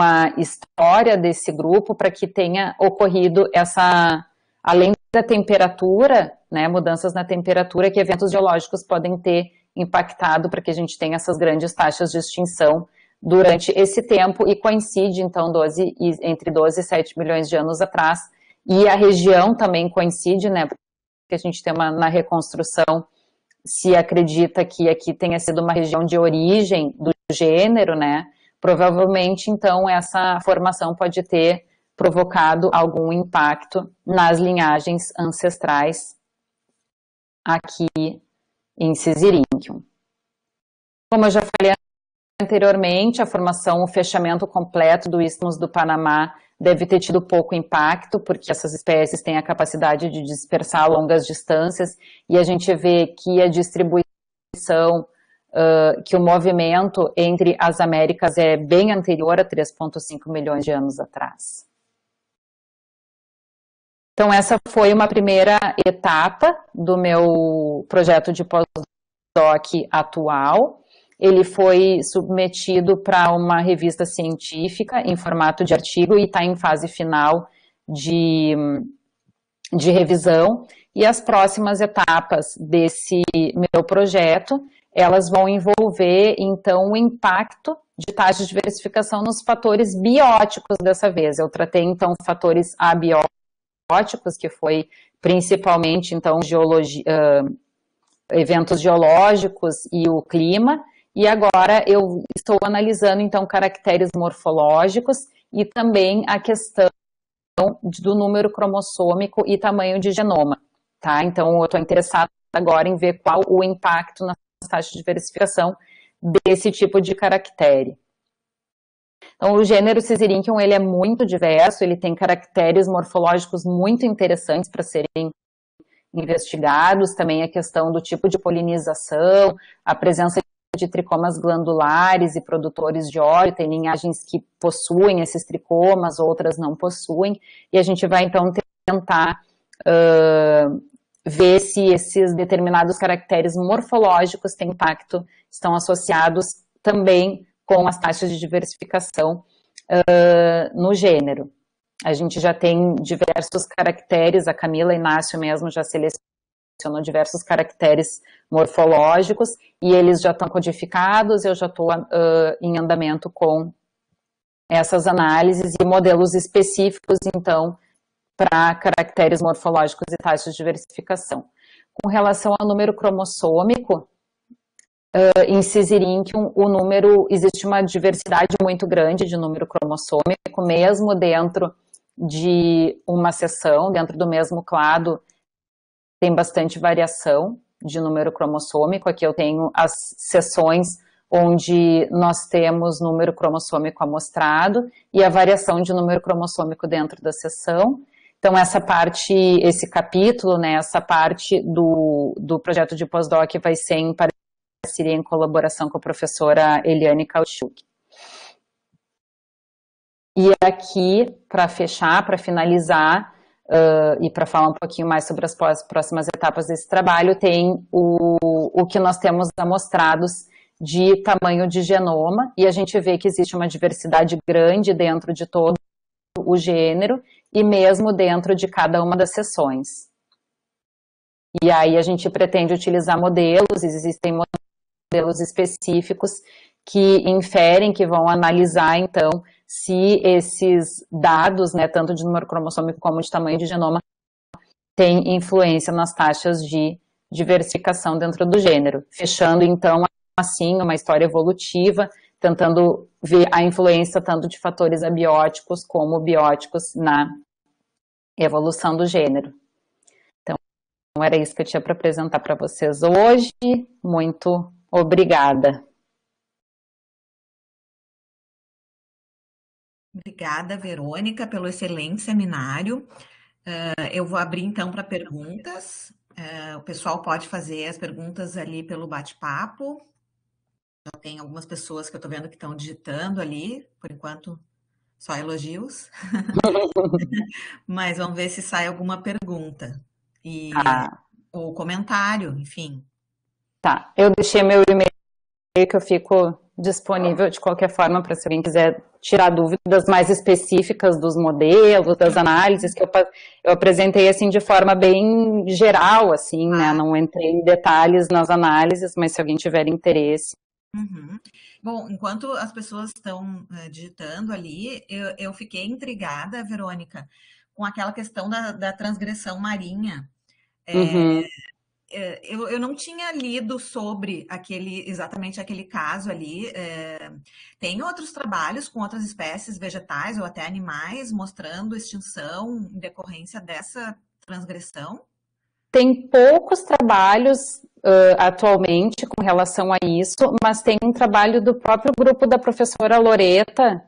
S2: a história desse grupo para que tenha ocorrido além da temperatura, né, mudanças na temperatura, que eventos geológicos podem ter impactado para que a gente tenha essas grandes taxas de extinção durante esse tempo, e coincide, então, entre 12 e 7 milhões de anos atrás, e a região também coincide, né, porque a gente tem na reconstrução, se acredita que aqui tenha sido uma região de origem do gênero, né, provavelmente, então, essa formação pode ter provocado algum impacto nas linhagens ancestrais aqui em Syzyrinchium. Como eu já falei anteriormente, a formação, o fechamento completo do Istmos do Panamá deve ter tido pouco impacto, porque essas espécies têm a capacidade de dispersar a longas distâncias, e a gente vê que a distribuição, que o movimento entre as Américas é bem anterior a 3,5 milhões de anos atrás. Então, essa foi uma primeira etapa do meu projeto de pós-doc atual. ele foi submetido para uma revista científica em formato de artigo e está em fase final de revisão. E as próximas etapas desse meu projeto, elas vão envolver, então, o impacto de taxas de diversificação nos fatores bióticos dessa vez. Eu tratei, então, fatores abióticos, que foi principalmente, então, eventos geológicos e o clima, e agora eu estou analisando, então, caracteres morfológicos e também a questão do número cromossômico e tamanho de genoma, tá? Então, eu estou interessada agora em ver qual o impacto nas taxas de diversificação desse tipo de caractere. Então, o gênero Syzyrinchium, ele é muito diverso, ele tem caracteres morfológicos muito interessantes para serem investigados, também a questão do tipo de polinização, a presença de tricomas glandulares e produtores de óleo, tem linhagens que possuem esses tricomas, outras não possuem, e a gente vai então tentar ver se esses determinados caracteres morfológicos têm impacto, estão associados também com as taxas de diversificação no gênero. A gente já tem diversos caracteres, a Camila Inácio mesmo já selecionou diversos caracteres morfológicos e eles já estão codificados, eu já estou em andamento com essas análises e modelos específicos, então, para caracteres morfológicos e taxas de diversificação. Com relação ao número cromossômico, em Syzyrinchium, existe uma diversidade muito grande de número cromossômico, mesmo dentro de uma seção, dentro do mesmo clado, tem bastante variação de número cromossômico. Aqui eu tenho as seções onde nós temos número cromossômico amostrado e a variação de número cromossômico dentro da seção. Então, essa parte, esse capítulo, né, essa parte do projeto de pós-doc vai ser em parceria, em colaboração com a professora Eliane Kautschuk. E aqui, para fechar, para finalizar, e para falar um pouquinho mais sobre as próximas etapas desse trabalho, tem o que nós temos amostrados de tamanho de genoma, e a gente vê que existe uma diversidade grande dentro de todo o gênero, e mesmo dentro de cada uma das seções. E aí a gente pretende utilizar modelos, existem modelos específicos que inferem, que vão analisar, então, se esses dados, né, tanto de número cromossômico como de tamanho de genoma, têm influência nas taxas de diversificação dentro do gênero. Fechando, então, assim, uma história evolutiva, tentando ver a influência tanto de fatores abióticos como bióticos na evolução do gênero. Então, era isso que eu tinha para apresentar para vocês hoje. Muito obrigada.
S1: Obrigada, Verônica, pelo excelente seminário. Eu vou abrir, então, para perguntas. O pessoal pode fazer as perguntas ali pelo bate-papo. Já tem algumas pessoas que eu estou vendo que estão digitando ali, por enquanto, só elogios. Mas vamos ver se sai alguma pergunta. Ou comentário, enfim.
S2: Tá, eu deixei meu e-mail que eu fico disponível de qualquer forma para se alguém quiser tirar dúvidas mais específicas dos modelos, das análises, que eu apresentei assim de forma bem geral, assim, né? Não entrei em detalhes nas análises, mas se alguém tiver interesse.
S1: Uhum. Bom, enquanto as pessoas estão digitando ali, eu fiquei intrigada, Verônica, com aquela questão da transgressão marinha. Eu não tinha lido sobre exatamente aquele caso ali. Tem outros trabalhos com outras espécies vegetais ou até animais mostrando extinção em decorrência dessa transgressão?
S2: Tem poucos trabalhos atualmente com relação a isso, mas tem um trabalho do próprio grupo da professora Loreta,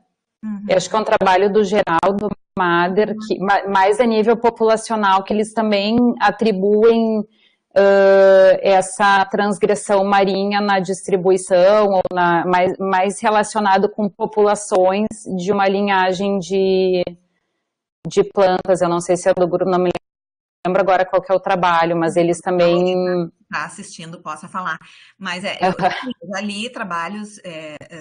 S2: eu acho que é um trabalho do Geraldo Mader, que, mais a nível populacional, que eles também atribuem essa transgressão marinha na distribuição, ou mais relacionado com populações de uma linhagem de plantas. Eu não sei se é do grupo, não me lembro agora qual que é o trabalho, mas eles também...
S1: Está assistindo, possa falar. Mas eu já li trabalhos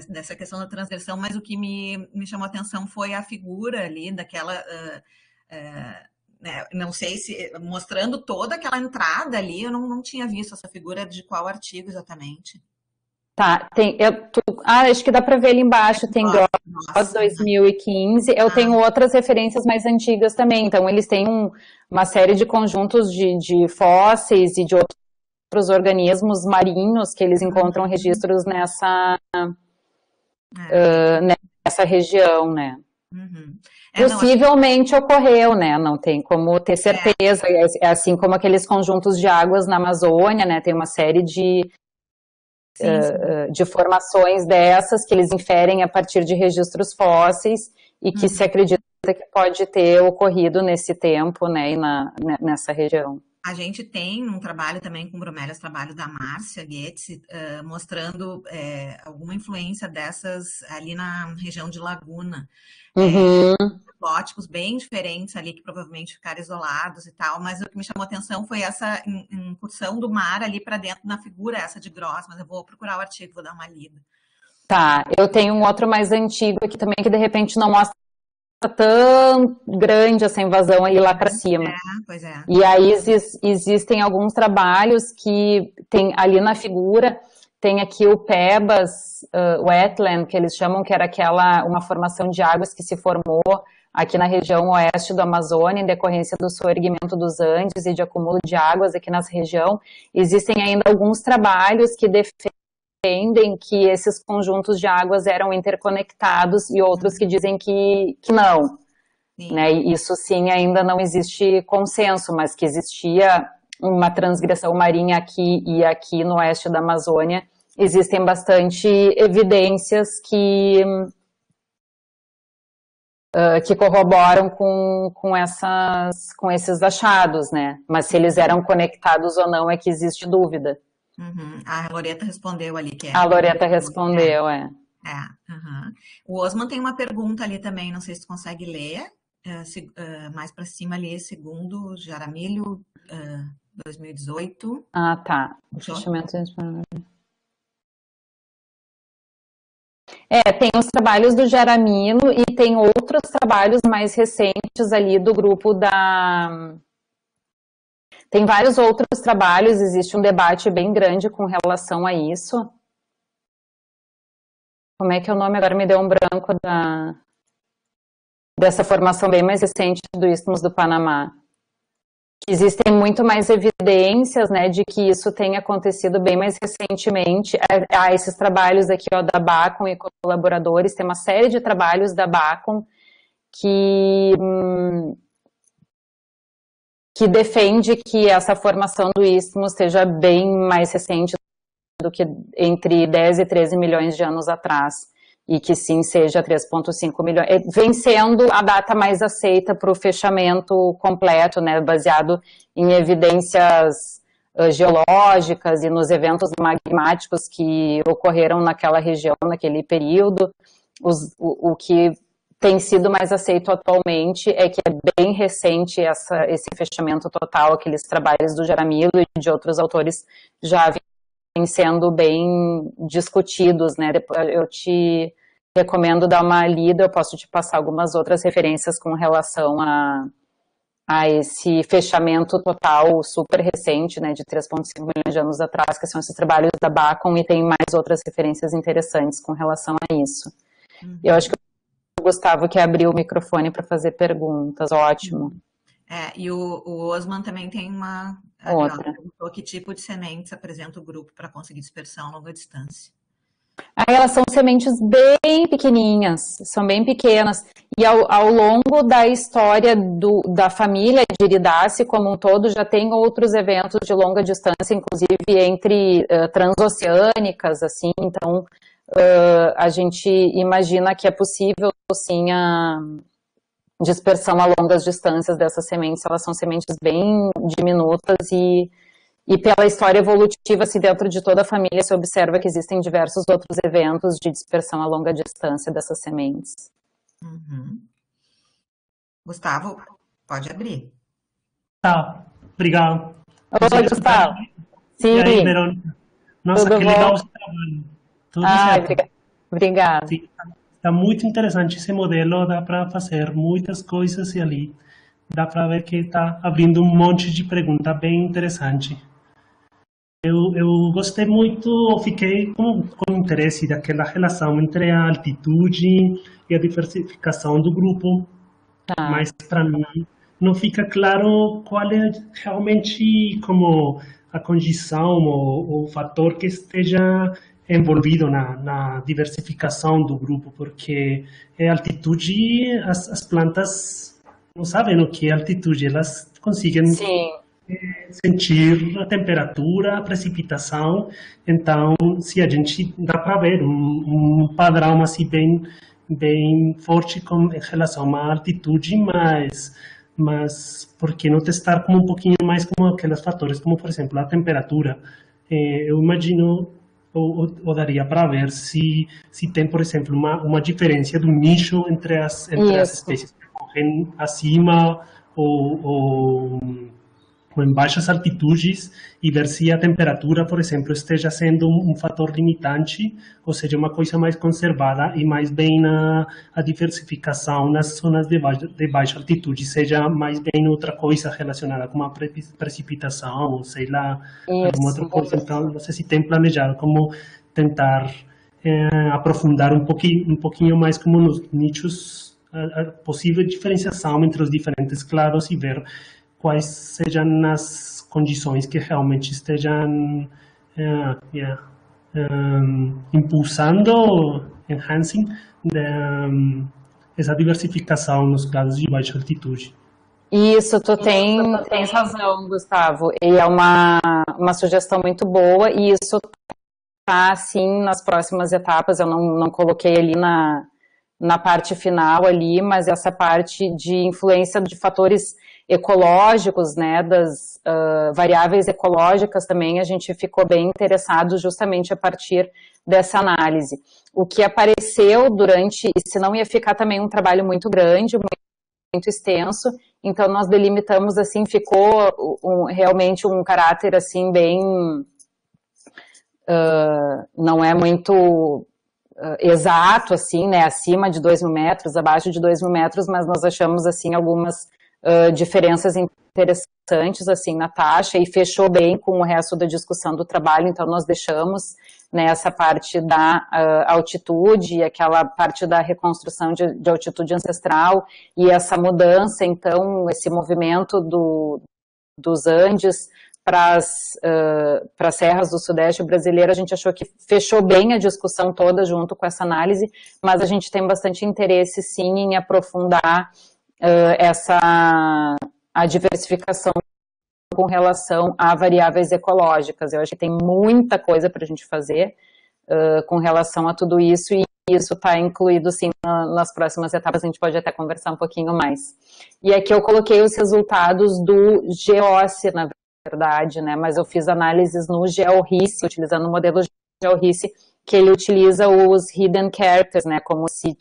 S1: dessa questão da transgressão, mas o que me chamou a atenção foi a figura ali daquela... não sei se... Mostrando toda aquela entrada ali, eu não tinha visto essa figura de qual artigo exatamente.
S2: Tá, acho que dá para ver ali embaixo, tem Gross 2015, eu tenho outras referências mais antigas também, então eles têm uma série de conjuntos de fósseis e de outros organismos marinhos que eles encontram registros nessa região, né? Possivelmente ocorreu, né? Não tem como ter certeza, assim como aqueles conjuntos de águas na Amazônia, né? Tem uma série de formações dessas que eles inferem a partir de registros fósseis e que se acredita que pode ter ocorrido nesse tempo, né, e nessa região.
S1: A gente tem um trabalho também com bromélias, trabalho da Márcia Goetze, mostrando alguma influência dessas ali na região de Laguna. Bióticos bem diferentes ali, que provavelmente ficaram isolados e tal, mas o que me chamou a atenção foi essa incursão do mar ali para dentro na figura essa de Gross, mas eu vou procurar o artigo, vou dar uma lida.
S2: Tá, eu tenho um outro mais antigo aqui também, que de repente não mostra tão grande essa invasão aí lá para cima.
S1: Pois é.
S2: E aí existem alguns trabalhos que tem ali na figura, tem aqui o Pebas Wetland, que eles chamam, que era uma formação de águas que se formou aqui na região oeste do Amazônia, em decorrência do soerguimento dos Andes e de acúmulo de águas aqui nessa região. Existem ainda alguns trabalhos que defendem que esses conjuntos de águas eram interconectados e outros que dizem que não. Né? Isso sim, ainda não existe consenso, mas que existia uma transgressão marinha aqui e aqui no oeste da Amazônia. Existem bastante evidências que corroboram com esses achados, né? Mas se eles eram conectados ou não é que existe dúvida.
S1: A Loreta respondeu ali que é.
S2: A Loreta respondeu,
S1: O Osman tem uma pergunta ali também, não sei se tu consegue ler, mais para cima ali, segundo Jaramillo, 2018.
S2: Ah, tá. Fechamento de... tem os trabalhos do Jaramillo e tem outros trabalhos mais recentes ali do grupo da... Tem vários outros trabalhos, existe um debate bem grande com relação a isso. Como é que é o nome? Agora me deu um branco dessa formação bem mais recente do Istmo do Panamá. Existem muito mais evidências, né, de que isso tenha acontecido bem mais recentemente. Esses trabalhos aqui, da Bacon e colaboradores, tem uma série de trabalhos da Bacon que defende que essa formação do istmo esteja bem mais recente do que entre 10 e 13 milhões de anos atrás. E que sim seja 3,5 milhões, vem sendo a data mais aceita para o fechamento completo, né, baseado em evidências geológicas e nos eventos magmáticos que ocorreram naquela região, naquele período. O que tem sido mais aceito atualmente é que é bem recente esse fechamento total, aqueles trabalhos do Jaramillo e de outros autores já vêm sendo bem discutidos, né? Eu te recomendo dar uma lida, eu posso te passar algumas outras referências com relação a esse fechamento total super recente, né, de 3,5 milhões de anos atrás, que são esses trabalhos da Bacon, e tem mais outras referências interessantes com relação a isso. Eu acho que o Gustavo quer abrir o microfone para fazer perguntas, ótimo.
S1: E o Osman também tem uma...
S2: Outra.
S1: Perguntou que tipo de sementes apresenta o grupo para conseguir dispersão a longa distância.
S2: Elas são sementes bem pequenininhas, são bem pequenas. E ao longo da história da família de Iridaceae como um todo, já tem outros eventos de longa distância, inclusive entre transoceânicas, assim. Então, a gente imagina que é possível, sim, a dispersão a longas distâncias dessas sementes. Elas são sementes bem diminutas e pela história evolutiva, assim, dentro de toda a família, se observa que existem diversos outros eventos de dispersão a longa distância dessas sementes.
S1: Gustavo, pode abrir.
S3: Tá. Obrigado.
S2: Oi,
S3: Consegue escutar?
S2: Gustavo.
S3: E aí,
S2: Sim,
S3: Verônica? Nossa,
S2: tudo
S3: que legal
S2: bom?
S3: esse trabalho. Tudo
S2: Ai,
S3: certo.
S2: obrigada.
S3: Sim, está muito interessante esse modelo, dá para fazer muitas coisas e ali dá para ver que está abrindo um monte de perguntas bem interessante. Eu gostei muito, fiquei com interesse daquela relação entre a altitude e a diversificação do grupo,
S2: Tá.
S3: mas para mim não fica claro qual é realmente como a condição ou o fator que esteja envolvido na diversificação do grupo, porque a altitude, as plantas não sabem o que é altitude, elas conseguem
S2: Sim,
S3: sentir a temperatura, a precipitação. Então, se a gente dá para ver um padrão assim bem forte em relação à altitude, mas por que não testar como um pouquinho mais como aqueles fatores, como por exemplo a temperatura? Eu imagino ou daria para ver se tem, por exemplo, uma diferença do nicho entre as
S2: isso.
S3: espécies que correm acima ou ou em baixas altitudes e ver se a temperatura, por exemplo, esteja sendo um fator limitante, ou seja, uma coisa mais conservada e mais bem a diversificação nas zonas de baixa altitude, seja mais bem outra coisa relacionada com a precipitação, ou sei lá, alguma outra
S2: Isso.
S3: coisa. Então, não sei se tem planejado como tentar aprofundar um pouquinho mais como nos nichos, a possível diferenciação entre os diferentes clados e ver quais sejam as condições que realmente estejam impulsando, enhancing essa diversificação nos casos de baixa altitude.
S2: Isso, tens razão, Gustavo. E é uma sugestão muito boa, e isso tá, assim, nas próximas etapas. Eu não coloquei ali na parte final ali, mas essa parte de influência de fatores ecológicos, né, das variáveis ecológicas também, a gente ficou bem interessado justamente a partir dessa análise. O que apareceu durante, e se não ia ficar também um trabalho muito grande, muito extenso, então nós delimitamos assim, ficou realmente um caráter assim bem, não é muito exato, assim, né, acima de 2.000 metros, abaixo de 2.000 metros, mas nós achamos, assim, algumas diferenças interessantes, assim, na taxa, e fechou bem com o resto da discussão do trabalho, então nós deixamos, né, essa parte da altitude, aquela parte da reconstrução de altitude ancestral, e essa mudança, então, esse movimento dos Andes para as serras do Sudeste brasileiro, a gente achou que fechou bem a discussão toda junto com essa análise, mas a gente tem bastante interesse, sim, em aprofundar a diversificação com relação a variáveis ecológicas. Eu acho que tem muita coisa para a gente fazer com relação a tudo isso, e isso está incluído, sim, nas próximas etapas. A gente pode até conversar um pouquinho mais. E aqui eu coloquei os resultados do GEOSSE, na verdade, né, mas eu fiz análises no GeoRISE, utilizando o modelo GeoRISE, que ele utiliza os hidden characters, né, como se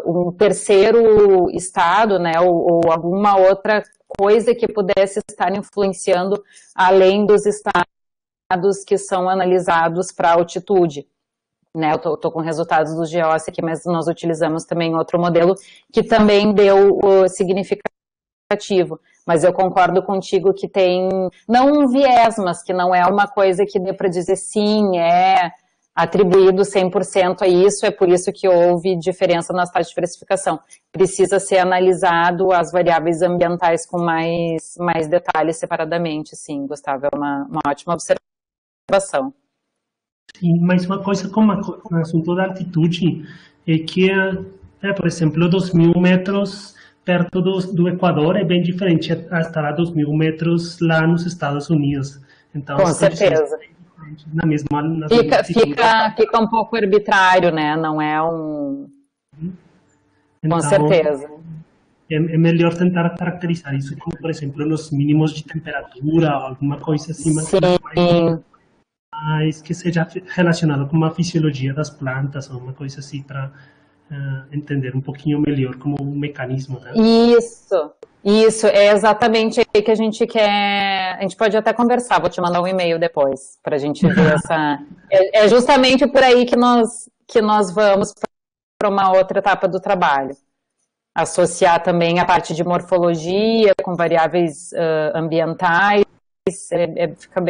S2: um terceiro estado, né, ou alguma outra coisa que pudesse estar influenciando além dos estados que são analisados para altitude. Né, eu tô com resultados do GeoSSE aqui, mas nós utilizamos também outro modelo que também deu o significativo. Mas eu concordo contigo que tem, não um viés, mas que não é uma coisa que dê para dizer sim, é atribuído 100% a isso, é por isso que houve diferença nas taxas de precificação. Precisa ser analisado as variáveis ambientais com mais detalhes separadamente, sim, Gustavo, é uma ótima observação.
S3: Sim, mas uma coisa como o assunto da altitude é que, por exemplo, 2.000 metros perto do Equador é bem diferente a estar a 2.000 metros lá nos Estados Unidos. Então,
S2: com certeza.
S3: Na
S2: fica um pouco arbitrário, né? Não é um...
S3: Então,
S2: com certeza.
S3: É melhor tentar caracterizar isso como, por exemplo, nos mínimos de temperatura, alguma coisa assim, mas que seja relacionado com a fisiologia das plantas, ou uma coisa assim, para entender um pouquinho melhor como um mecanismo, né?
S2: Isso, é exatamente aí que a gente quer. A gente pode até conversar, vou te mandar um e-mail depois, para a gente ver essa. É justamente por aí que nós vamos para uma outra etapa do trabalho. Associar também a parte de morfologia com variáveis ambientais.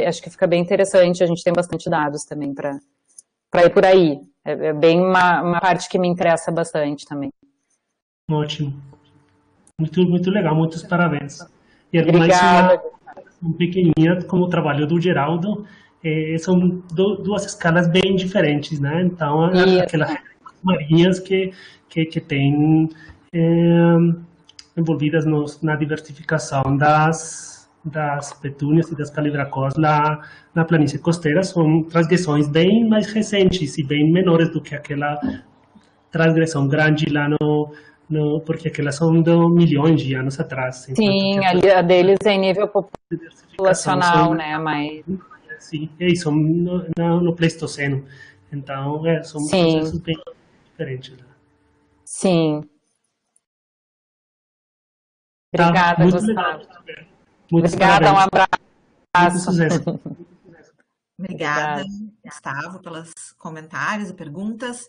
S2: Acho que fica bem interessante, a gente tem bastante dados também para ir por aí. É bem uma parte que me interessa bastante também.
S3: Ótimo. Muito legal, muitos parabéns. E
S2: Obrigada.
S3: Um pequenininha, como o trabalho do Geraldo, são duas escalas bem diferentes, né? Então, aquelas marinhas que tem envolvidas na diversificação das petúnias e das calibracós na planície costeira são transgressões bem mais recentes e bem menores do que aquela transgressão grande lá porque aquelas são de milhões de anos atrás.
S2: Sim, a deles é em nível populacional, né? Mas...
S3: Sim, são no Pleistoceno. Então, são processos bem diferentes. Né?
S2: Sim. Obrigada, Gustavo.
S3: Obrigada,
S2: um abraço.
S3: Muito sucesso.
S1: Obrigada, Gustavo, pelos comentários e perguntas.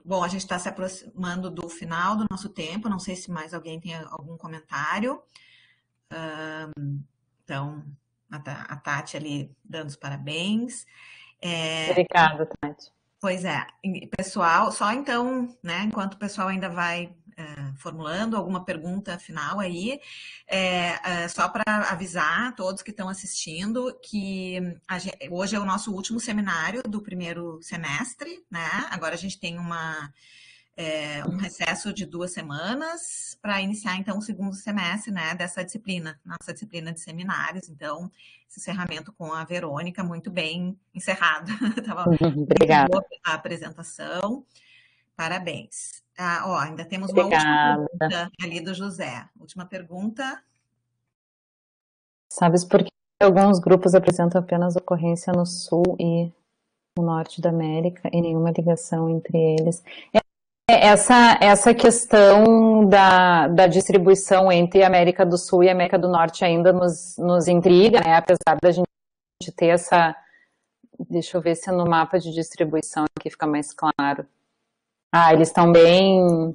S1: Bom, a gente está se aproximando do final do nosso tempo, não sei se mais alguém tem algum comentário. Então, a Tati ali dando os parabéns.
S2: Obrigada, Tati.
S1: Pois é, pessoal, só então, né, enquanto o pessoal ainda vai formulando alguma pergunta final aí, só para avisar todos que estão assistindo que hoje é o nosso último seminário do primeiro semestre, né? Agora a gente tem um recesso de 2 semanas para iniciar então o segundo semestre, né, dessa disciplina, nossa disciplina de seminários. Então, esse encerramento com a Verônica, muito bem encerrado.
S2: Obrigada.
S1: Boa a apresentação. Parabéns. Ainda temos uma última pergunta ali do José. Última pergunta.
S2: Sabes por que alguns grupos apresentam apenas ocorrência no sul e no norte da América e nenhuma ligação entre eles? Essa questão da distribuição entre a América do Sul e a América do Norte ainda nos intriga, né? Apesar da gente ter essa... Deixa eu ver se no mapa de distribuição aqui fica mais claro. Eles estão bem...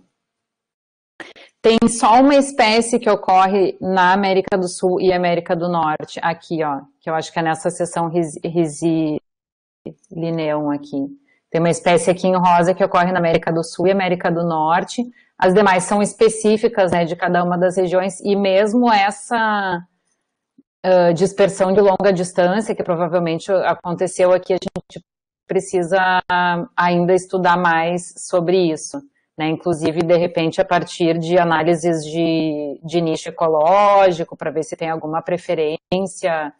S2: Tem só uma espécie que ocorre na América do Sul e América do Norte, aqui, ó, que eu acho que é nessa seção Risilineum aqui. Tem uma espécie aqui em rosa que ocorre na América do Sul e América do Norte. As demais são específicas, né, de cada uma das regiões, e mesmo essa dispersão de longa distância, que provavelmente aconteceu aqui, a gente precisa ainda estudar mais sobre isso, né? Inclusive, de repente, a partir de análises de nicho ecológico, para ver se tem alguma preferência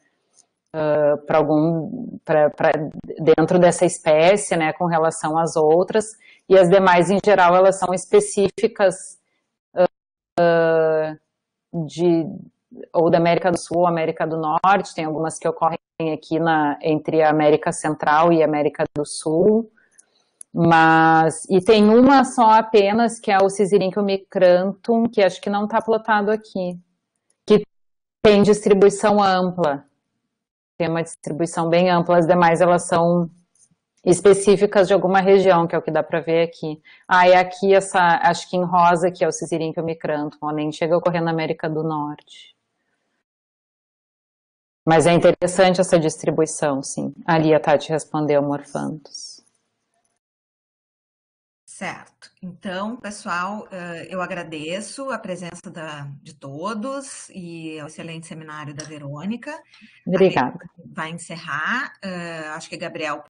S2: dentro dessa espécie, né, com relação às outras, e as demais, em geral, elas são específicas ou da América do Sul ou América do Norte. Tem algumas que ocorrem aqui entre a América Central e a América do Sul, e tem uma só apenas, que é o Syzyrinchium micranthum, que acho que não está plotado aqui, que tem distribuição ampla. Tem uma distribuição bem ampla, as demais elas são específicas de alguma região, que é o que dá para ver aqui. É aqui acho que em rosa, que é o Syzyrinchium micranthum, nem chega a ocorrer na América do Norte. Mas é interessante essa distribuição, sim. Ali a Tati respondeu, Morphanthus.
S1: Certo. Então, pessoal, eu agradeço a presença de todos e o excelente seminário da Verônica.
S2: Obrigada.
S1: Vai encerrar. Acho que Gabriel